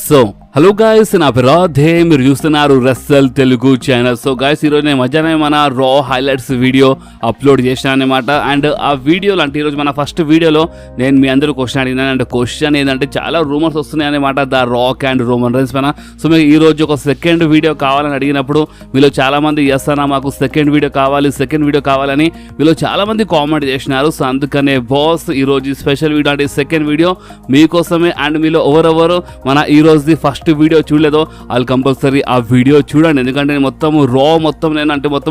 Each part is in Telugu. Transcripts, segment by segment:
సో హలో గాయస్, నా పేరు రాధే, మీరు చూస్తున్నారు Russell Telugu channel. So guys, ఈరోజు నేను మధ్యాహ్నం మన రా హైలైట్స్ వీడియో అప్లోడ్ చేశాను అనమాట. అండ్ ఆ వీడియోలో అంటే ఈరోజు మన ఫస్ట్ వీడియోలో నేను మీ అందరూ క్వశ్చన్ అడిగినాను. అంటే క్వశ్చన్ ఏంటంటే చాలా రూమర్స్ వస్తున్నాయి అనమాట the rock and Roman Reigns పైన. సో మీకు ఈరోజు ఒక సెకండ్ వీడియో కావాలని అడిగినప్పుడు మీలో చాలామంది చేస్తానా మాకు సెకండ్ వీడియో కావాలని మీలో చాలామంది కామెంట్ చేసినారు. సో అందుకనే బాస్ ఈరోజు స్పెషల్ వీడియో అంటే సెకండ్ వీడియో మీకోసమే. అండ్ మీలో ఎవరెవరు మన ఈరోజుది ఫస్ట్ వీడియో చూడలేదో వాళ్ళు కంపల్సరీ ఆ వీడియో చూడండి. ఎందుకంటే నేను మొత్తం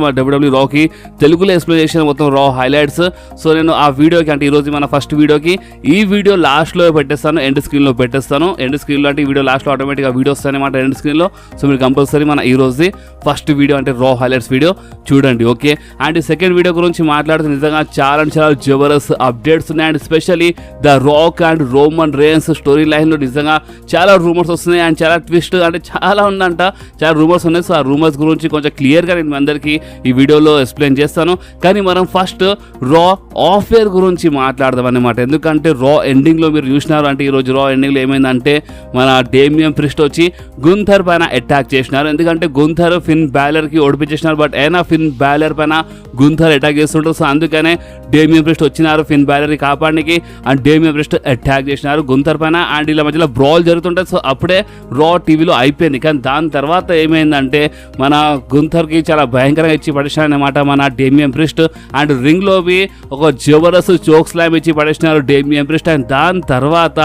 ఆ డబ్ల్యూడబ్ల్యూ రాకి తెలుగులో ఎక్స్ప్లెయిన్ చేసిన మొత్తం రా హైలైట్స్. సో నేను ఆ వీడియోకి అంటే ఈరోజు మన ఫస్ట్ వీడియోకి ఈ వీడియో లాస్ట్లో పెట్టేస్తాను, ఎండ్ స్క్రీన్లో పెట్టేస్తాను. ఎండ్ స్క్రీన్లో అంటే ఈ వీడియో లాస్ట్లో ఆటోమేటిక్గా వీడియో వస్తాయి అనమాట ఎండ్ స్క్రీన్లో. సో మీరు కంపల్సరీ మన ఈ రోజు ఫస్ట్ వీడియో అంటే రా హైలైట్స్ వీడియో చూడండి, ఓకే. అండ్ సెకండ్ వీడియో గురించి మాట్లాడితే నిజంగా చాలా జబర్దస్త్ అప్డేట్స్ ఉన్నాయి. And specially the rock and Roman rains story లైన్లో నిజంగా చాలా రూమర్స్ వస్తున్నాయి. అండ్ చాలా ట్విస్ట్ అంటే చాలా ఉందంట, చాలా రూమర్స్ ఉన్నాయి. సో ఆ రూమర్స్ గురించి కొంచెం క్లియర్గా నేను అందరికీ ఈ వీడియోలో ఎక్స్ప్లెయిన్ చేస్తాను. కానీ మనం ఫస్ట్ రా ఆఫేర్ గురించి మాట్లాడదాం అన్నమాట. ఎందుకంటే రా ఎండింగ్లో మీరు చూసినారు, అంటే ఈరోజు రా ఎండింగ్లో ఏమైందంటే మన డేమియన్ ప్రిస్ట్ వచ్చి గుంథర్ పైన అటాక్ చేసినారు. ఎందుకంటే గుంథర్ ఫిన్ బ్యాలర్కి ఓడిపించేసినారు, బట్ అయినా ఫిన్ బ్యాలర్ పైన గుంథర్ అటాక్ చేస్తుంటారు. సో అందుకనే డేమియన్ ప్రిస్ట్ వచ్చినారు ఫిన్ బ్యాలర్ని కాపాడడానికి. అండ్ డేమియన్ ప్రిస్ట్ అటాక్ చేసినారు గుంథర్ పైన. అండ్ ఇలా మధ్యలో బ్రాల్ జరుగుతుంటుంది. సో అప్పుడే రా టీవీలో అయిపోయింది. కానీ దాని తర్వాత ఏమైందంటే మన గుంథర్కి చాలా భయంకరంగా ఇచ్చి పడేసినారు అనమాట మన డేమియన్ ప్రిస్ట్. అండ్ రింగ్లోవి ఒక జబర్దస్త్ చోక్ స్లామ్ ఇచ్చి పడేసినారు డేమియన్ ప్రిస్ట్. అండ్ దాని తర్వాత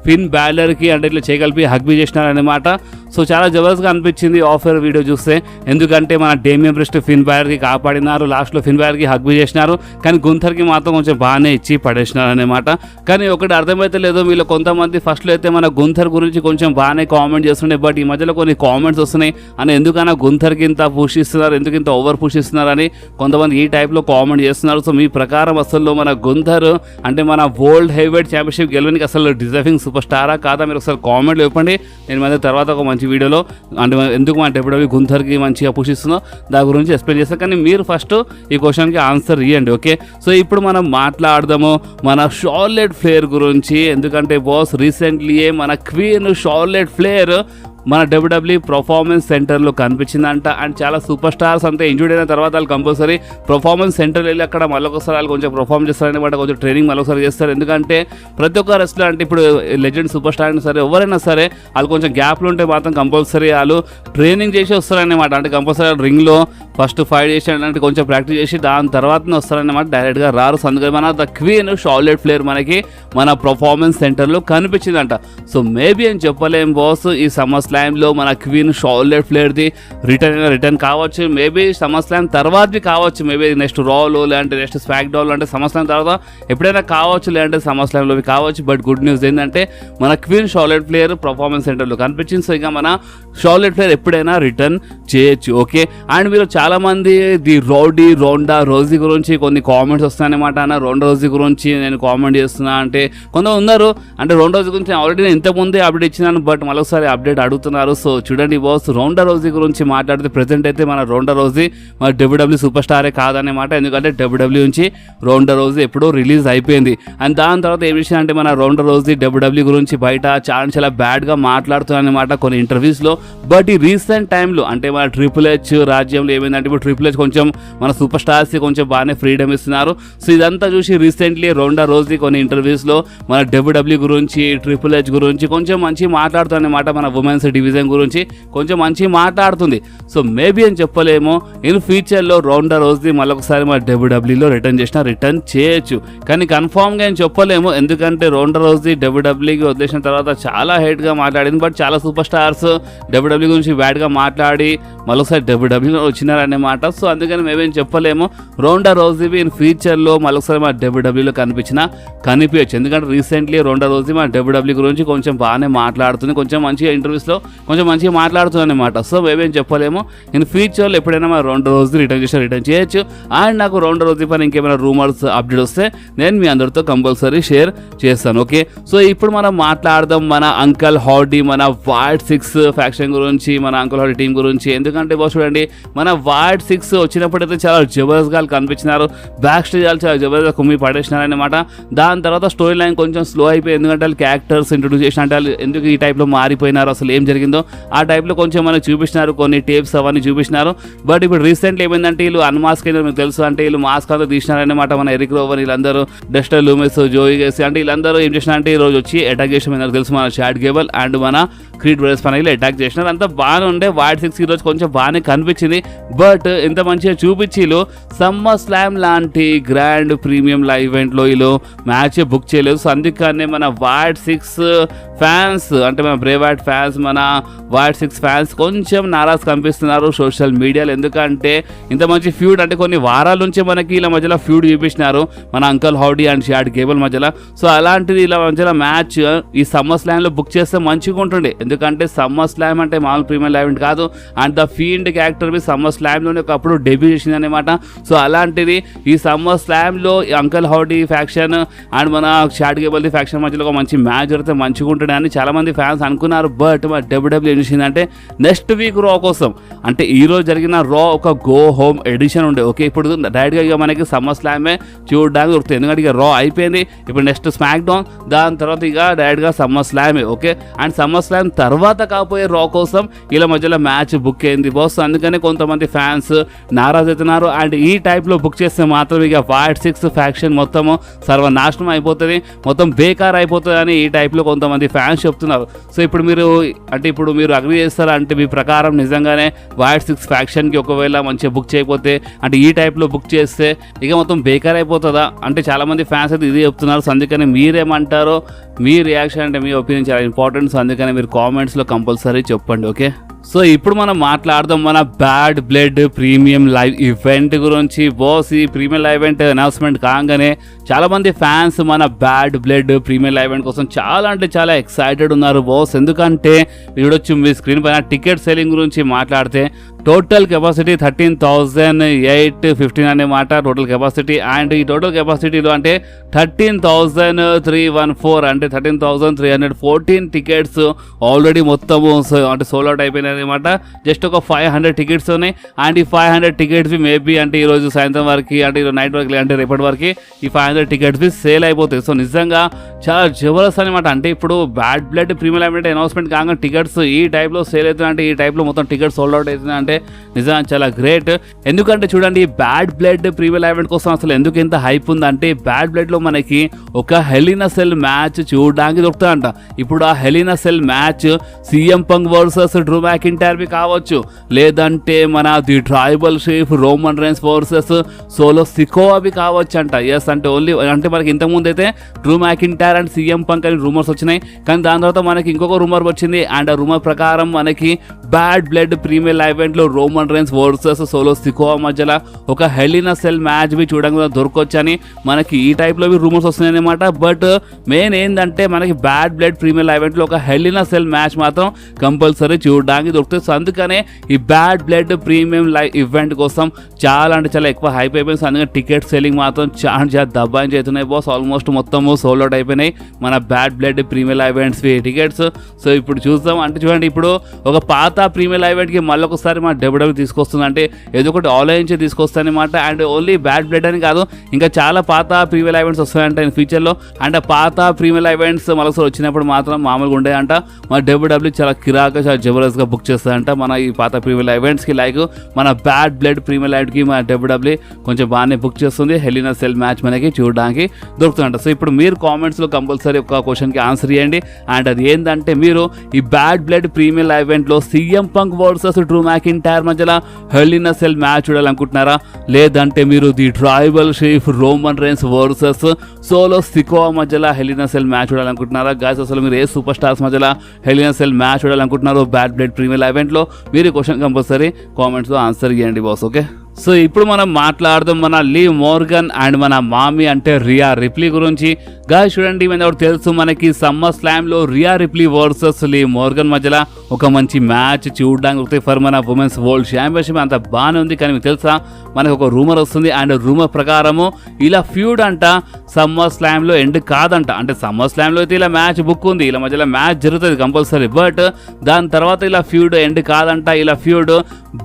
ఫిన్ బ్యాలర్కి అంటే ఇట్లా చేయగలిపి హగ్ చేసినారు అనమాట. సో చాలా జబర్దస్త్గా అనిపించింది ఆఫర్ వీడియో చూస్తే. ఎందుకంటే మన డేమియన్ ప్రిస్ట్ ఫిన్ బ్యాలర్కి కాపాడినారు, లాస్ట్లో ఫిన్ బ్యాలర్కి హగ్ చేసినారు. కానీ గుంథర్కి మాత్రం కొంచెం బాగానే ఇచ్చి పడేసినారు అనమాట. కానీ ఒకటి అర్థమైతే లేదు, వీళ్ళు కొంతమంది ఫస్ట్లో అయితే మన గుంథర్ గురించి కొంచెం బాగానే కామెంట్ చేస్తుండే, బట్ ఈ మధ్యలో కొన్ని కామెంట్స్ వస్తున్నాయి అని ఎందుకన్నా గుంథర్కి ఇంత పుష్ ఇస్తున్నారు, ఎందుకు ఇంత ఓవర్ పుష్ ఇస్తున్నారు అని కొంతమంది ఈ టైప్లో కామెంట్ చేస్తున్నారు. సో మీ ప్రకారం అసలు మన గుంథర్ అంటే మన వరల్డ్ హెవీవెయిట్ ఛాంపియన్షిప్ గెలవడానికి అసలు డిజర్వింగ్ సూపర్ స్టారా కాదా? మీరు ఒకసారి కామెంట్లు చెప్పండి. నేను మధ్య తర్వాత ఒక మంచి వీడియోలో అంటే ఎందుకు మన డబ్ల్యూడబ్ల్యూ గుంథర్కి మంచిగా పుష్ ఇస్తుందో దాని గురించి ఎక్స్ప్లెయిన్ చేస్తాను. కానీ మీరు ఫస్ట్ ఈ క్వశ్చన్కి ఆన్సర్ ఇవ్వండి, ఓకే. సో ఇప్పుడు మనం మాట్లాడదాము మన షార్లెట్ ఫ్లేర్ గురించి. ఎందుకంటే బాస్ రీసెంట్లీ మన క్వీన్ షార్లెట్ ఫ్లేర్ మన డబ్ల్యూడబ్ల్యూ పర్ఫార్మెన్స్ సెంటర్లో కనిపించిందంట. అండ్ చాలా సూపర్ స్టార్స్ అంతా ఇంజూర్డ్ అయిన తర్వాత వాళ్ళు కంపల్సరీ పర్ఫార్మెన్స్ సెంటర్ వెళ్ళి అక్కడ మళ్ళొకసారి వాళ్ళు కొంచెం పర్ఫార్మ్ చేస్తారనమాట, కొంచెం ట్రైనింగ్ మళ్ళొకసారి చేస్తారు. ఎందుకంటే ప్రతి ఒక్క రెస్లర్ అంటే ఇప్పుడు లెజెండ్ సూపర్ స్టార్ అయినా సరే ఎవరైనా సరే వాళ్ళు కొంచెం గ్యాప్లు ఉంటే మాత్రం కంపల్సరీ వాళ్ళు ట్రైనింగ్ చేసి వస్తారనమాట. అంటే కంపల్సరీ రింగ్లో ఫస్ట్ ఫైట్ చేసి అంటే కొంచెం ప్రాక్టీస్ చేసి దాని తర్వాతనే వస్తారనమాట, డైరెక్ట్గా రారు. అందుకని మన ద క్వీన్ షార్లెట్ ఫ్లేర్ మనకి మన పర్ఫార్మెన్స్ సెంటర్లో కనిపించిందంట. సో మేబీ అని చెప్పలేం బాస్, ఈ సమ్మర్ స్లామ్లో మన క్వీన్ షార్లెట్ ఫ్లేర్ది రిటర్న్ కావచ్చు, మేబీ సమ్మర్ స్లామ్ తర్వాతది కావచ్చు, మేబీ నెక్స్ట్ రాలో లేదంటే నెక్స్ట్ స్మాక్ డౌన్లో అంటే సమ్మర్ స్లామ్ తర్వాత ఎప్పుడైనా కావచ్చు, లేదంటే సమ్మర్ స్లామ్లో కావచ్చు. బట్ గుడ్ న్యూస్ ఏంటంటే మన క్వీన్ షార్లెట్ ఫ్లేర్ పర్ఫార్మెన్స్ సెంటర్లో కనిపించింది. సో ఇక మన షార్లెట్ ఫ్లేర్ ఎప్పుడైనా రిటర్న్ చేయొచ్చు, ఓకే. అండ్ మీరు చాలామంది ది రోండా రోజీ గురించి కొన్ని కామెంట్స్ వస్తాయన్నమాట. అన్న రోండా రోజీ గురించి నేను కామెంట్ చేస్తున్నా అంటే కొంతమంది ఉన్నారు, అంటే రోండా రోజీ గురించి ఆల్రెడీ నేను ఇంతకుముందే అప్డేట్ ఇచ్చినాను, బట్ మళ్ళొకసారి అప్డేట్ అడుగుతున్నారు. సో చూడండి బాస్, రోండా రోజీ గురించి మాట్లాడితే ప్రెసెంట్ అయితే మన రోండా రోజీ మన డబ్ల్యూడబ్ల్యూ సూపర్ స్టారే కాదన్నమాట. ఎందుకంటే డబ్ల్యూడబ్ల్యూ నుంచి రోండా రోజీ ఎప్పుడో రిలీజ్ అయిపోయింది. అండ్ దాని తర్వాత ఏం విషయం అంటే మన రోండా రోజీ డబ్ల్యూడబ్ల్యూ గురించి బయట చాలా బ్యాడ్గా మాట్లాడుతున్నారనమాట కొన్ని ఇంటర్వ్యూస్లో. బట్ ఈ రీసెంట్ టైంలో అంటే మన ట్రిపుల్ హెచ్ రాజ్యంలో ఏమైందంటే ఇప్పుడు ట్రిపుల్ హెచ్ కొంచెం మన సూపర్ స్టార్స్కి కొంచెం బాగానే ఫ్రీడమ్ ఇస్తున్నారు. సో ఇదంతా చూసి రీసెంట్లీ రోండా రోజీ కొన్ని ఇంటర్వ్యూస్లో మన డబ్ల్యూడబ్ల్యూ గురించి ట్రిపుల్ హెచ్ గురించి కొంచెం మంచి మాట్లాడుతారనమాట. మన ఉమెన్స్ డివిజన్ గురించి కొంచెం మంచి మాట్లాడుతుంది. సో మేబీ అని చెప్పలేము, ఇన్ ఫ్యూచర్లో రోండా రోజీ మళ్ళొకసారి మన డబ్ల్యూడబ్ల్యూలో రిటర్న్ చేయొచ్చు. కానీ కన్ఫామ్గా ఏం చెప్పలేము, ఎందుకంటే రోండా రోజీ డబ్ల్యూడబ్ల్యూకి వదిలేసిన తర్వాత చాలా హేట్గా మాట్లాడింది. బట్ చాలా సూపర్ స్టార్స్ డబ్ల్యూడబ్ల్యూ గురించి బ్యాడ్గా మాట్లాడి మళ్ళొకసారి డబ్ల్యూడబ్ల్యూలో వచ్చినారన్నమాట. సో అందుకని మేమేం చెప్పలేము, రోండా రోజీ ఇన్ ఫ్యూచర్లో మళ్ళొకసారి మన డబ్ల్యూడబ్ల్యూలో కనిపించచ్చు. ఎందుకంటే రీసెంట్లీ రోండా రోజీ మన డబ్ల్యూడబ్ల్యూ గురించి కొంచెం బాగానే మాట్లాడుతుంది, కొంచెం మంచిగా ఇంటర్వ్యూస్లో వీడియోలో కొంచెం మంచిగా మాట్లాడుతున్నాను అనమాట. సో మేమేం చెప్పలేము, నేను ఫ్యూచర్లో ఎప్పుడైనా మా 2 రోజులు రిటర్న్ చేయొచ్చు. అండ్ నాకు 2 రోజుల పైన ఇంకేమైనా రూమర్స్ అప్డేట్ వస్తే నేను మీ అందరితో కంపల్సరీ షేర్ చేస్తాను. ఓకే, సో ఇప్పుడు మనం మాట్లాడదాం మన అంకల్ హౌడీ, మన వార్డ్ 6 ఫ్యాక్షన్ గురించి, మన అంకల్ హౌడీ టీం గురించి. ఎందుకంటే చూడండి, మన వార్డ్ 6 వచ్చినప్పుడైతే చాలా జబర్దస్త్గా కనిపించినారు. బ్యాక్ స్టేజ్ వాళ్ళు చాలా జబర్దస్త్గా కుమ్మి పడేసినారనమాట. దాని తర్వాత స్టోరీ లైన్ కొంచెం స్లో అయిపోయి, ఎందుకంటే వాళ్ళు క్యారెక్టర్స్ ఇంట్రొడ్యూస్ చేసిన అంటే వాళ్ళు ఎందుకు ఈ టైప్లో మారిపోయినారు, అసలు ఏం జరిగిందో ఆ టైప్లో కొంచెం మనకు చూపించినారు, కొన్ని టేప్స్ అవన్నీ చూపించినారు. బట్ ఇప్పుడు రీసెంట్లీ ఏమైందంటే వీళ్ళు అన్మాస్క్ అయినారు. మీకు తెలుసు అంటే వీళ్ళు మాస్క్ అంతా తీసినారనమాట. మన ఎరిక్ రోవర్ వీళ్ళందరూ, డస్టర్ లూమిస్, జోయి గేసి అంటే వీళ్ళందరూ ఏం చేసినారంటే ఈ రోజు వచ్చి అటాక్ చేసిన తెలుసు, మన చాడ్ గేబుల్ అండ్ మన క్రీడ్ బ్రదర్స్ పైన వీళ్ళు అటాక్ చేసినారు. అంతా బాగానే ఉండే. వార్డ్ 6 ఈ రోజు కొంచెం బాగానే కనిపించింది. బట్ ఇంత మంచిగా చూపించి వీళ్ళు సమ్మర్ స్లామ్ లాంటి గ్రాండ్ ప్రీమియం లైవ్ ఈవెంట్లో వీళ్ళు మ్యాచ్ బుక్ చేయలేదు. సో అందుకనే మన వార్డ్ 6 ఫ్యాన్స్ అంటే మన బ్రేవార్డ్ ఫ్యాన్స్, మన వార్డ్ 6 ఫ్యాన్స్ కొంచెం నారాజ్ కనిపిస్తున్నారు సోషల్ మీడియాలో. ఎందుకంటే ఇంత మంచి ఫ్యూడ్ అంటే కొన్ని వారాల నుంచి మనకి ఇలా మధ్యలో ఫ్యూడ్ చూపించినారు మన అంకల్ హౌడీ అండ్ చాడ్ గేబుల్ మధ్యలో. సో అలాంటిది ఇలా మధ్యలో మ్యాచ్ ఈ సమ్మర్ స్లామ్లో బుక్ చేస్తే మంచిగా ఉంటుండే. ఎందుకంటే సమ్మర్ స్లామ్ అంటే మామూలు ప్రీమియం లైవ్ ఈవెంట్ కాదు. అండ్ ద ఫీల్డ్ క్యారెక్టర్ బి సమ్మర్ స్లామ్లోనే ఒకప్పుడు డెబ్యూ చేసింది అనమాట. సో అలాంటిది ఈ సమ్మర్ స్లామ్లో అంకల్ హౌడీ ఫ్యాక్షన్ అండ్ మన చాడ్ గేబుల్ ఫ్యాక్షన్ మధ్యలో ఒక మంచి మ్యాచ్ జరిగితే మంచిగా ఉంటుంది అని చాలా మంది ఫ్యాన్స్ అనుకున్నారు. బట్ మా డబ్ల్యూడబ్ల్యూ ఏం చేసిందంటే నెక్స్ట్ వీక్ రా కోసం అంటే ఈ రోజు జరిగిన రా ఒక గో హోమ్ ఎడిషన్ ఉండే. ఓకే, ఇప్పుడు డైరెక్ట్గా ఇక మనకి సమ్మర్ స్లామే చూడడానికి దొరుకుతుంది. ఎందుకంటే ఇక రా అయిపోయింది, ఇప్పుడు నెక్స్ట్ స్మాక్ డౌన్, దాని తర్వాత ఇక డైరెక్ట్గా సమ్మర్ స్లామే. ఓకే, అండ్ సమ్మర్ స్లామ్ తర్వాత కాకపోయే రా కోసం ఇలా మధ్యలో మ్యాచ్ బుక్ అయింది బాస్. అందుకని కొంతమంది ఫ్యాన్స్ నారాజ్ అవుతున్నారు. అండ్ ఈ టైప్లో బుక్ చేస్తే మాత్రం ఇక వార్డ్ 6 ఫ్యాక్షన్ మొత్తము సర్వనాశనం అయిపోతుంది, మొత్తం బేకార్ అయిపోతుంది అని ఈ టైప్లో కొంతమంది ఫ్యాన్స్ చెప్తున్నారు. సో ఇప్పుడు మీరు అగ్రీ చేస్తారా అంటే మీ ప్రకారం నిజంగానే వార్డ్ 6 ఫ్యాక్షన్కి ఒకవేళ మంచిగా బుక్ చేయకపోతే అంటే ఈ టైప్లో బుక్ చేస్తే ఇక మొత్తం బేకార్ అయిపోతుందా అంటే చాలామంది ఫ్యాన్స్ అయితే ఇది చెప్తున్నారు. సో అందుకని మీరేమంటారో, మీ రియాక్షన్ అంటే మీ ఒపీనియన్ చాలా ఇంపార్టెంట్. సో అందుకని మీరు కామెంట్స్లో కంపల్సరీ చెప్పండి. ఓకే, సో ఇప్పుడు మనం మాట్లాడదాం మన bad Blood premium live event గురించి. బాస్ ఈ ప్రీమియం లైవ్ ఈవెంట్ అనౌన్స్మెంట్ కాగానే చాలామంది ఫ్యాన్స్ మన bad Blood premium live event కోసం చాలా అంటే చాలా ఎక్సైటెడ్ ఉన్నారు బాస్. ఎందుకంటే చూడొచ్చు మీ స్క్రీన్ పైన టికెట్ సెల్లింగ్ గురించి మాట్లాడితే టోటల్ కెపాసిటీ 13,815 అనే మాట టోటల్ కెపాసిటీ. అండ్ ఈ టోటల్ కెపాసిటీలో అంటే 13,314 అంటే 13,314 టికెట్స్ ఆల్రెడీ మొత్తము అంటే సోల్డ్ అవుట్ అయిపోయినాయి అనమాట. జస్ట్ ఒక 500 టికెట్స్ ఉన్నాయి. అండ్ ఈ 500 టికెట్స్ మేబీ అంటే ఈరోజు సాయంత్రం వరకు అంటే ఈరోజు నైట్ వరకు అంటే రేపటి వరకు ఈ 500 టికెట్స్ సేల్ అయిపోతాయి. సో నిజంగా చాలా జబర్దస్త్ అనమాట. అంటే ఇప్పుడు bad Blood premium live event announcement కాగా టికెట్స్ ఈ టైప్లో సేల్ అవుతుంది అంటే, ఈ టైప్లో మొత్తం టికెట్స్ సోల్డ్ అవుట్ అవుతుంది అంటే నిజంగా చాలా గ్రేట్. ఎందుకంటే చూడండి bad Blood premium live event కోసం అసలు ఎందుకు ఇంత హైప్ ఉందంటే బ్యాడ్ బ్లడ్లో మనకి ఒక Hell in a Cell match చూడడానికి దొరుకుతుందంట. ఇప్పుడు ఆ Hell in a Cell match CM Punk versus Drew McIntyre కావచ్చు, లేదంటే మన the tribal chief Roman Reigns versus Solo Sikoa కావచ్చు అంట. ఎస్ అంటే ఓన్లీ అంటే మనకి ఇంతకుముందు అయితే Drew McIntyre and CM Punk అని రూమర్స్ వచ్చినాయి. కానీ దాని తర్వాత మనకి ఇంకొక రూమర్ వచ్చింది. అండ్ ఆ రూమర్ ప్రకారం మనకి బ్యాడ్ బ్లడ్ ప్రీమియం లైవ్ ఈవెంట్లో Roman Reigns versus Solo Sikoa మధ్యలో ఒక Hell in a Cell match చూడడానికి దొరకొచ్చు అని మనకి ఈ టైప్లో రూమర్స్ వస్తున్నాయి అనమాట. బట్ మెయిన్ ఏంటంటే మనకి బ్యాడ్ బ్లడ్ ప్రీమియం లైవ్ ఈవెంట్లో ఒక Hell in a Cell match మాత్రం కంపల్సరీ చూడడానికి దొరుకుతుంది. సో అందుకనే ఈ Bad Blood premium live event కోసం చాలా అంటే చాలా ఎక్కువ హైప్ అయిపోయింది. సో అందుకని టికెట్ సెల్లింగ్ మాత్రం చాలా దబ్బాయించి అవుతున్నాయి బాస్. ఆల్మోస్ట్ మొత్తము సోల్డ్ అవుట్ అయిపోయినాయి మన bad Blood premium live events tickets. So ఇప్పుడు చూద్దాం అంటే చూడండి ఇప్పుడు ఒక పాత ప్రీమియం లైవ్ ఈవెంట్కి మళ్ళీ ఒకసారి మన డబ్ల్యూడబ్ల్యూ తీసుకొస్తుంది అంటే ఏదో ఒకటి ఆన్లైన్ నుంచి తీసుకొస్తానమాట. అండ్ ఓన్లీ బ్యాడ్ బ్లడ్ అని కాదు, ఇంకా చాలా పాత ప్రీమియం లైవ్ ఈవెంట్స్ వస్తాయంట ఇన్ ఫ్యూచర్లో. అండ్ ఆ పాత ప్రీమియం లైవ్ ఈవెంట్స్ మళ్ళొకసారి వచ్చినప్పుడు మాత్రం మామూలుగా ఉండేయంట. మన డబ్ల్యూడబ్ల్యూ చాలా కిరాక చాలా జబర్దస్త్గా బుక్ చేస్తారంట మన ఈ పాత ప్రీమియం లైవ్ ఈవెంట్స్కి. లైక్ మన బ్యాడ్ బ్లడ్ ప్రీమియం లైవ్ ఈవెంట్కి మన డబ్ల్యూడబ్ల్యూ కొంచెం బాగానే బుక్ చేస్తుంది. హెల్ ఇన్ ఎ సెల్ మ్యాచ్ మనకి చూడడానికి దొరుకుతుందంట. సో ఇప్పుడు మీరు కామెంట్స్లో కంపల్సరీ ఒక క్వశ్చన్కి ఆన్సర్ చేయండి. అండ్ అది ఏంటంటే మీరు ఈ బ్యాడ్ బ్లడ్ ప్రీమియం లైవ్ ఈవెంట్లో CM Punk versus Drew McIntyre మధ్యలో Hell in a Cell match చూడాలనుకుంటున్నారా, లేదంటే మీరు the tribal chief Roman Reigns versus Solo Sikoa మధ్యలో Hell in a Cell match చూడాలనుకుంటున్నారా? గాయ్స్ అసలు మీరు ఏ సూపర్ స్టార్స్ మధ్యలో Hell in a Cell match చూడాలనుకుంటున్నారో బ్యాడ్ బ్లడ్ ప్రీమియం లైవ్ ఈవెంట్లో మీరు క్వశ్చన్ కంపల్సరీ కామెంట్స్లో ఆన్సర్ చేయండి బాస్. ఓకే. సో ఇప్పుడు మనం మాట్లాడదాం మన లీ మోర్గన్ అండ్ మన మామీ అంటే రియా రిప్లీ గురించి. గాయ్స్ చూడండి, ఒకటి తెలుసు మనకి సమ్మర్ స్లామ్ లో రియా రిప్లీ వర్సెస్ లీ మోర్గన్ మధ్యలో ఒక మంచి మ్యాచ్ చూడడానికి ఫర్ మన ఉమెన్స్ వరల్డ్ ఛాంపియన్షిప్ అంత బాగానే ఉంది. కానీ మీకు తెలుసా, మనకు ఒక రూమర్ వస్తుంది అండ్ రూమర్ ప్రకారము ఇలా ఫ్యూడ్ అంట సమ్మర్ స్లామ్ లో ఎండ్ కాదంట. అంటే సమ్మర్ స్లామ్ లో అయితే ఇలా మ్యాచ్ బుక్ ఉంది, ఇలా మధ్యలో మ్యాచ్ జరుగుతుంది కంపల్సరీ, బట్ దాని తర్వాత ఇలా ఫ్యూడ్ ఎండ్ కాదంట. ఇలా feud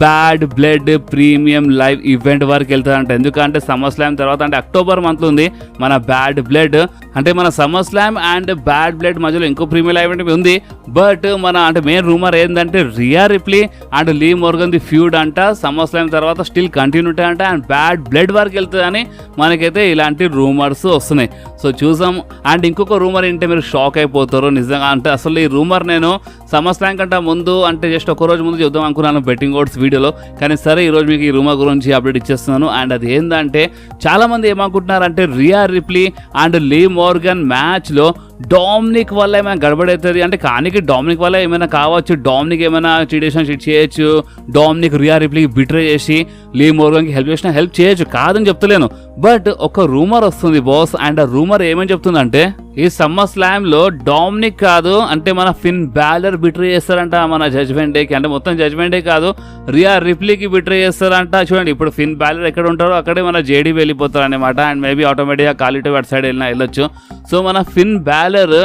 bad Blood premium live event వరకు వెళ్తుందంట. ఎందుకంటే సమ్మర్ స్లామ్ తర్వాత అంటే అక్టోబర్ మంత్ ఉంది మన బ్యాడ్ బ్లడ్, అంటే మన SummerSlam and Bad Blood మధ్యలో ఇంకో ప్రీమియం లైవ్ ఈవెంట్ ఉంది. బట్ మన అంటే మెయిన్ రూమర్ ఏంటంటే Rhea Ripley and Lee Morgan the feud అంట సమ్మర్ స్లామ్ తర్వాత స్టిల్ కంటిన్యూ ఉంటాయంట అండ్ బ్యాడ్ బ్లడ్ వరకు వెళ్తుందని మనకైతే ఇలాంటి రూమర్స్ వస్తున్నాయి. సో చూసాం. అండ్ ఇంకొక రూమర్ ఏంటంటే మీరు షాక్ అయిపోతారు నిజంగా. అంటే అసలు ఈ రూమర్ నేను సమ్మర్ స్లామ్ కంటే ముందు అంటే జస్ట్ ఒక రోజు ముందు చూద్దాం అనుకున్నాను బెట్టింగ్ ఓట్స్ వీడియోలో. కానీ సరే ఈరోజు మీకు ఈ రూమర్ గురించి అప్డేట్ ఇచ్చేస్తున్నాను. అండ్ అది ఏంటంటే చాలామంది ఏమనుకుంటున్నారంటే Riya Ripley and Lee Morgan మ్యాచ్లో డామినిక్ వల్ల ఏమైనా గడబడవుతుంది అంటే, కానీ డామినిక్ వల్ల ఏమైనా కావచ్చు, డామినిక్ ఏమైనా చిటేషన్ షిట్ చేయొచ్చు, డామినిక్ రియా రిప్లీకి బిట్రే చేసి లీ మోర్గన్కి హెల్ప్ చేసినా హెల్ప్ చేయొచ్చు, కాదని చెప్తలేను. బట్ ఒక రూమర్ వస్తుంది బాస్. అండ్ ఆ రూమర్ ఏమని చెప్తుందంటే ఈ సమ్మర్ స్లామ్ లో డామినిక్ కాదు అంటే మన ఫిన్ బ్యాలర్ బిట్రే చేస్తారంట మన జడ్జ్మెంట్ డేకి. అంటే మొత్తం జడ్జ్మెంట్ డే కాదు, రియా రిప్లీకి బిట్రే చేస్తారంట. చూడండి, ఇప్పుడు ఫిన్ బ్యాలర్ ఎక్కడ ఉంటారో అక్కడే మన జేడీ వెళ్ళిపోతారు అనమాట. అండ్ మేబీ ఆటోమేటిక్గా కాలిటో అటు సైడ్ వెళ్ళొచ్చు. సో మన ఫిన్ బ్యాలర్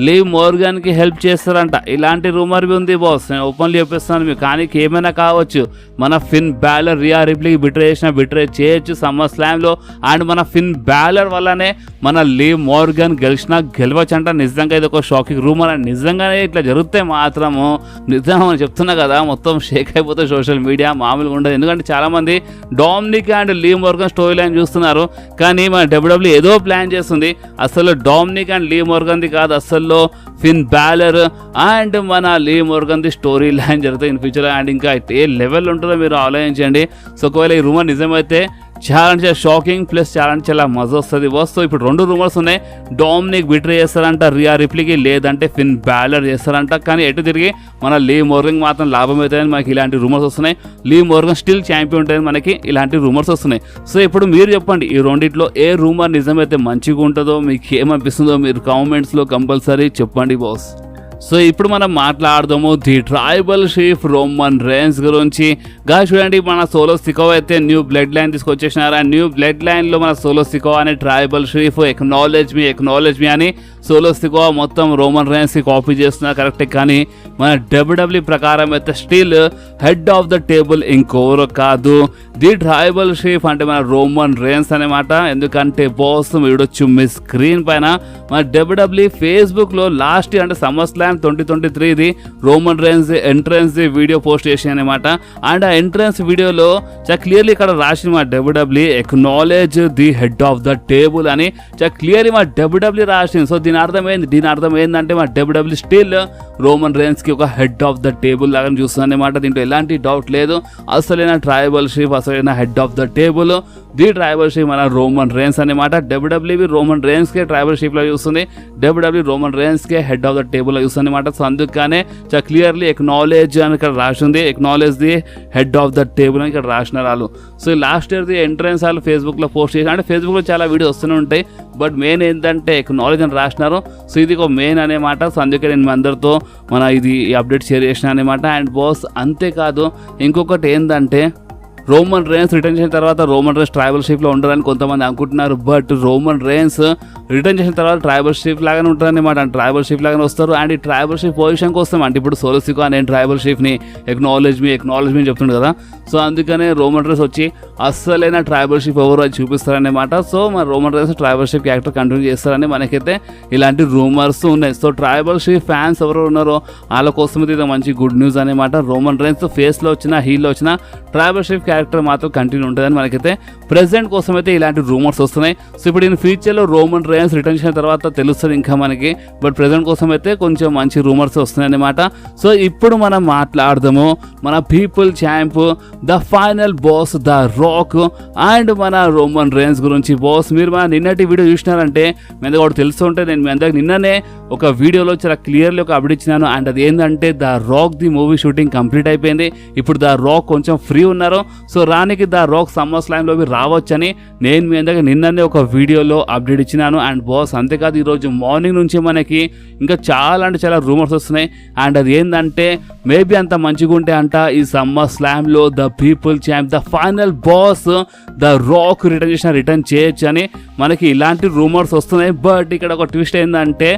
లీ మోర్గన్కి హెల్ప్ చేస్తారంట. ఇలాంటి రూమర్ ఉంది బాస్, నేను ఓపెన్లీ చెప్పిస్తాను మీకు. కానీ ఏమైనా కావచ్చు, మన ఫిన్ బ్యాలర్ రియా రిప్లీకి బిట్రే చేసినా బిట్రే చేయొచ్చు సమ్మర్ స్లామ్లో. అండ్ మన ఫిన్ బ్యాలర్ వల్లనే మన లీ మోర్గన్ గెలవచ్చు అంట. నిజంగా ఇది ఒక షాకింగ్ రూమర్. అండ్ నిజంగానే ఇట్లా జరిగితే మాత్రము నిజంగా మనం చెప్తున్నా కదా, మొత్తం షేక్ అయిపోతే సోషల్ మీడియా మామూలుగా ఉండదు. ఎందుకంటే చాలామంది Dominic and Lee Morgan story line చూస్తున్నారు, కానీ మన డబ్ల్యూడబ్ల్యూ ఏదో ప్లాన్ చేస్తుంది. అసలు డామినిక్ అండ్ లీ మోర్గన్ది కాదు, అసలు ఫిన్ బ్యాలర్ అండ్ మన లీ మోర్గన్ ది స్టోరీ లైన్ జరుగుతుంది ఇన్ ఫ్యూచర్. అండ్ ఇంకా ఏ లెవెల్ ఉంటుందో మీరు ఆలోచించండి. సో ఒకవేళ ఈ రూమర్ నిజమైతే చాలా అంటే చాలా షాకింగ్ ప్లస్ చాలా అంటే చాలా మజా వస్తుంది బాస్. సో ఇప్పుడు రెండు రూమర్స్ ఉన్నాయి, డామినిక్ బిట్రే చేస్తారంట రియా రిప్లీకి, లేదంటే ఫిన్ బ్యాలర్ చేస్తారంట. కానీ ఎటు తిరిగి మన లీ మోర్గన్ మాత్రం లాభం అవుతాయని మనకి ఇలాంటి రూమర్స్ వస్తున్నాయి. లీ మోర్గన్ స్టిల్ ఛాంపియన్ ఉంటాయని మనకి ఇలాంటి రూమర్స్ వస్తున్నాయి. సో ఇప్పుడు మీరు చెప్పండి, ఈ రెండిట్లో ఏ రూమర్ నిజమైతే మంచిగా ఉంటుందో, మీకు ఏమనిపిస్తుందో మీరు కామెంట్స్లో కంపల్సరీ చెప్పండి బాస్. సో ఇప్పుడు మనం మాట్లాడదాము the tribal chief Roman rains గురించి. గాయ్స్ చూడండి, మన సోలో సికోవా అయితే న్యూ బ్లడ్ లైన్ తీసుకొచ్చేసినారు. ఆ న్యూ బ్లడ్ లైన్లో మన సోలో సికోవా అనే ట్రైబల్ చీఫ్ ఎక్నాలెడ్జ్ మీ అని సోలో సికోవా మొత్తం రోమన్ రేన్స్కి కాపీ చేస్తున్నారు కరెక్టే. కానీ మన డబ్ల్యూడబ్ల్యూ ప్రకారం అయితే still head of the table ఇంకోరు కాదు, ది ట్రైబల్ చీఫ్ అంటే మన రోమన్ రేన్స్ అనమాట. ఎందుకంటే బాస్ చూడొచ్చు మీ స్క్రీన్ పైన మన డబ్ల్యూడబ్ల్యూ ఫేస్బుక్లో లాస్ట్ అంటే summer slam 2023 Roman rains entrance video post చేసాను అనమాట. అండ్ ఆ ఎంట్రన్స్ వీడియోలో చాలా క్లియర్లీ ఇక్కడ రాసిన మా W W acknowledge the head of the table అని చాలా క్లియర్లీ మా డబ్ల్యూడబ్ల్యూ రాసింది. సో దీని అర్థం ఏంటంటే మా డబ్ల్యూడబ్ల్యూ స్టిల్ రోమన్ రేన్స్కి ఒక హెడ్ ఆఫ్ ద టేబుల్ లాగా చూస్తుంది అనమాట. దీంట్లో ఎలాంటి డౌట్ లేదు, అసలైన ట్రైబల్ చీఫ్ అసలైన head of the table the tribal chief మన రోమన్ రేన్స్ అనమాట. డబ్ల్యూడబ్ల్యూ రోమన్ రేన్స్కే ట్రైబల్ చీఫ్ లా చూస్తుంది, డబ్ల్యూడబ్ల్యూ రోమన్ రేన్స్కే హెడ్ ఆఫ్ ద టేబుల్ లా చూస్తుంది అనమాట. సో అందుకనే చాలా క్లియర్లీ ఎక్నాలెడ్జ్ అని ఇక్కడ రాసింది, acknowledge the head of the table అని ఇక్కడ రాసినారు వాళ్ళు. So last year the entrance వాళ్ళు ఫేస్బుక్లో పోస్ట్ చేసి, అంటే ఫేస్బుక్లో చాలా వీడియోస్ వస్తూనే ఉంటాయి, బట్ మెయిన్ ఏంటంటే ఎక్నాలెడ్జ్ అని రాసినారు. సో ఇది ఒక మెయిన్ అనమాట. సో అందుకే నేను మీ అందరితో మన ఇది అప్డేట్ షేర్ చేసిన అనమాట. అండ్ బాస్ అంతేకాదు ఇంకొకటి ఏంటంటే రోమన్ రేన్స్ రిటర్న్ చేసిన తర్వాత రోమన్ రేన్స్ ట్రైబల్ షీఫ్లో ఉండరని కొంతమంది అనుకుంటున్నారు, బట్ రోమన్ రేన్స్ రిటర్న్ చేసిన తర్వాత ట్రైబల్ షీఫ్ లాగానే ఉంటారనమాట. అంటే ట్రైబల్ షీఫ్ లాగానే వస్తారు. అండ్ ఈ ట్రైబల్ షీఫ్ పొజిషన్కి వస్తాం అంటే ఇప్పుడు సోలో సికోవా నేను ట్రైబల్ షీఫ్ని ఎక్నాలెడ్జ్ మీ చెప్తుండే కదా. సో అందుకనే రోమన్ రేన్స్ వచ్చి అస్సలైన ట్రైబల్ షీఫ్ ఎవరు అది చూపిస్తారనమాట. సో మన Roman rains tribal షీఫ్ character continue చేస్తారని మనకైతే ఇలాంటి రూమర్స్ ఉన్నాయి. సో ట్రైబల్ షీఫ్ ఫ్యాన్స్ ఎవరు ఉన్నారో వాళ్ళ కోసం అయితే ఇది మంచి గుడ్ న్యూస్ అనమాట. రోమన్ రేన్స్ ఫేస్లో వచ్చిన హీల్లో వచ్చిన ట్రైబల్ షీఫ్ క్యారెక్టర్ మాత్రం కంటిన్యూ ఉంటుందని మనకైతే ప్రెసెంట్ కోసం అయితే ఇలాంటి రూమర్స్ వస్తున్నాయి. సో ఇప్పుడు ఇన్ ఫ్యూచర్లో రోమన్ రేన్స్ రేన్స్ రిటర్న్ చేసిన తర్వాత తెలుస్తుంది ఇంకా మనకి. బట్ ప్రెజెంట్ కోసం అయితే కొంచెం మంచి రూమర్స్ వస్తున్నాయి అన్నమాట. సో ఇప్పుడు మనం మాట్లాడదాము మన people champ the final boss the rock and మన రోమన్ రేన్స్ గురించి. బాస్ మీరు మన నిన్నటి వీడియో చూసినారంటే మీ అందరికీ ఒకటి తెలుస్తుంటే, నేను మీ అందరికి నిన్ననే ఒక వీడియోలో చాలా క్లియర్లీ ఒక అప్డేట్ ఇచ్చినాను. అండ్ అది ఏంటంటే the rock the movie shooting complete అయిపోయింది. ఇప్పుడు ద రాక్ కొంచెం ఫ్రీ ఉన్నారు. సో రానికి ద రాక్ సమ్మర్ స్లామ్లో రావచ్చని నేను మీ అందరికి నిన్ననే ఒక వీడియోలో అప్డేట్ ఇచ్చినాను. అండ్ బాస్ అంతేకాదు ఈరోజు మార్నింగ్ నుంచి మనకి ఇంకా చాలా అంటే చాలా రూమర్స్ వస్తున్నాయి. అండ్ అది ఏంటంటే మేబీ అంత మంచిగా ఉంటే అంట ఈ సమ్మర్ స్లామ్లో the people champ the final boss the Rock return చేయొచ్చు అని మనకి ఇలాంటి రూమర్స్ వస్తున్నాయి. బట్ ఇక్కడ ఒక ట్విస్ట్ ఏంటంటే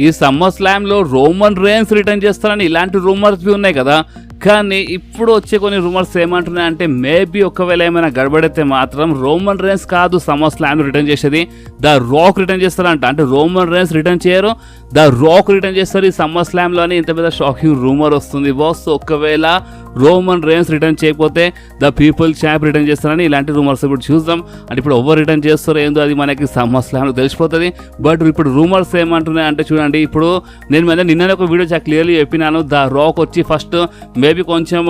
ఈ సమ్మర్ స్లామ్లో రోమన్ రేన్స్ రిటర్న్ చేస్తారని ఇలాంటి రూమర్స్ ఉన్నాయి కదా. కానీ ఇప్పుడు వచ్చే కొన్ని రూమర్స్ ఏమంటున్నాయి అంటే మేబీ ఒకవేళ ఏమైనా గడబడితే మాత్రం రోమన్ రేన్స్ కాదు సమ్మర్ స్లామ్ రిటర్న్ చేసేది, ద రాక్ రిటర్న్ చేస్తారంట. అంటే రోమన్ రేన్స్ రిటర్న్ చేయరు, ద రాక్ రిటర్న్ చేస్తారు ఈ సమ్మర్ స్లామ్లో అని ఇంత పెద్ద షాకింగ్ రూమర్ వస్తుంది బాస్. ఒకవేళ రోమన్ రేన్స్ రిటర్న్ చేయకపోతే ద పీపుల్ ఛాంప్ రిటర్న్ చేస్తారని ఇలాంటి రూమర్స్ ఇప్పుడు చూద్దాం. అంటే ఇప్పుడు ఎవరు రిటర్న్ చేస్తారో ఏందో అది మనకి సమ్మర్ స్లామ్లో తెలిసిపోతుంది. బట్ ఇప్పుడు రూమర్స్ ఏమంటున్నాయి అంటే చూడండి, ఇప్పుడు నేను నిన్న ఒక వీడియో చాలా క్లియర్లీ చెప్పినాను. ద రాక్ వచ్చి ఫస్ట్ మేబీ కొంచెం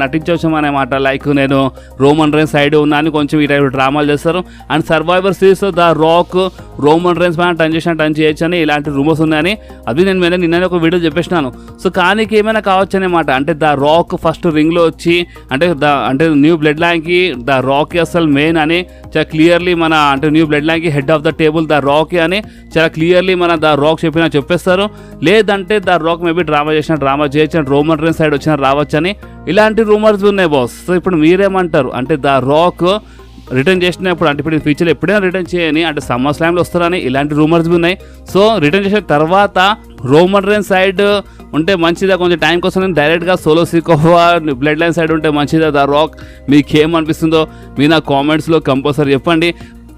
నటించవచ్చు అన్నమాట. లైక్ నేను రోమన్ రేన్స్ సైడ్ ఉన్నాను కొంచెం ఈ టైప్ డ్రామాలు చేస్తారు. And survivor series the rock Roman rains పైన టర్న్ చేయొచ్చు అని ఇలాంటి రూమర్స్ ఉన్నాయని అది నేను నిన్న ఒక వీడియో చెప్పేసినాను. సో కానీ ఏమైనా కావచ్చు అనమాట. అంటే ద రాక్ ఫస్ట్ రింగ్లో వచ్చి అంటే న్యూ బ్లడ్ లైన్కి ద రాక్ అసలు మెయిన్ అని చాలా క్లియర్లీ మన అంటే న్యూ బ్లడ్ లైన్కి head of the table the rock అని చాలా క్లియర్లీ మన ద రాక్ చెప్పేస్తారు. లేదంటే ద రాక్ మేబీ డ్రామా చేయొచ్చు రోమన్ రేన్స్ సైడ్ వచ్చిన రావచ్చని ఇలాంటి రూమర్స్ ఉన్నాయి బాస్. సో ఇప్పుడు మీరేమంటారు? అంటే ద రాక్ రిటర్న్ చేసినప్పుడు అంటే ఇప్పుడు ఫ్యూచర్లో ఎప్పుడైనా రిటర్న్ చేయని అంటే సమ్మర్ స్లామ్లో వస్తారని ఇలాంటి రూమర్స్ ఉన్నాయి. సో రిటర్న్ చేసిన తర్వాత రోమన్ రేన్స్ సైడ్ ఉంటే మంచిదా, కొంచెం టైం కోసం డైరెక్ట్గా solo Sikoa blood line side ఉంటే మంచిదా ద రాక్? మీకేమనిపిస్తుందో మీ నా కామెంట్స్లో కంపల్సరీ చెప్పండి.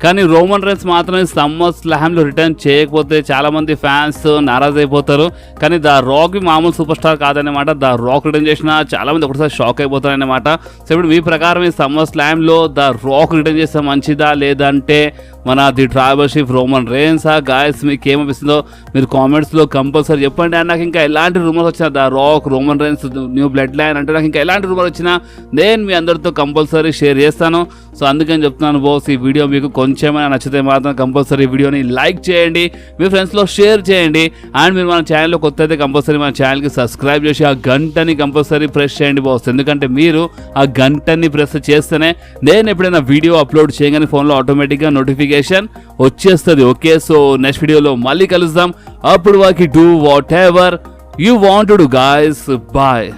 కానీ రోమన్ రేన్స్ మాత్రం సమ్మర్ స్లామ్లో రిటర్న్ చేయకపోతే చాలామంది ఫ్యాన్స్ నారాజ్ అయిపోతారు. కానీ ద రాక్ మామూలు సూపర్ స్టార్ కాదన్నమాట. ద రాక్ రిటర్న్ చేసినా చాలామంది ఒకసారి షాక్ అయిపోతారన్నమాట. సో ఇప్పుడు మీ ప్రకారం ఈ సమ్మర్ స్లామ్లో ద రాక్ రిటర్న్ చేస్తే మంచిదా, లేదంటే మన ది ట్రైబల్ చీఫ్ రోమన్ రేన్సా? గాయస్ మీకు ఏమనిపిస్తుందో మీరు కామెంట్స్లో కంపల్సరీ చెప్పండి. అండ్ నాకు ఇంకా ఎలాంటి రూమర్స్ వచ్చినా the rock Roman rains new blood line అంటే నాకు ఇంకా ఎలాంటి రూమర్ వచ్చినా నేను మీ అందరితో కంపల్సరీ షేర్ చేస్తాను. సో అందుకని చెప్తున్నాను బాస్, ఈ వీడియో మీకు కొంచెమైనా నచ్చితే మాత్రం కంపల్సరీ వీడియోని లైక్ చేయండి, మీ ఫ్రెండ్స్లో షేర్ చేయండి. అండ్ మీరు మన ఛానల్లో కొత్త అయితే కంపల్సరీ మన ఛానల్కి సబ్స్క్రైబ్ చేసి ఆ గంటని కంపల్సరీ ప్రెస్ చేయండి బాస్. ఎందుకంటే మీరు ఆ గంటని ప్రెస్ చేస్తేనే నేను ఎప్పుడైనా వీడియో అప్లోడ్ చేయగానే ఫోన్లో ఆటోమేటిక్గా నోటిఫికేషన్ వచ్చేస్తుంది. ఓకే, సో నెక్స్ట్ వీడియోలో మళ్ళీ కలుద్దాం. అప్పుడు వాకి do whatever you want to do guys. Bye.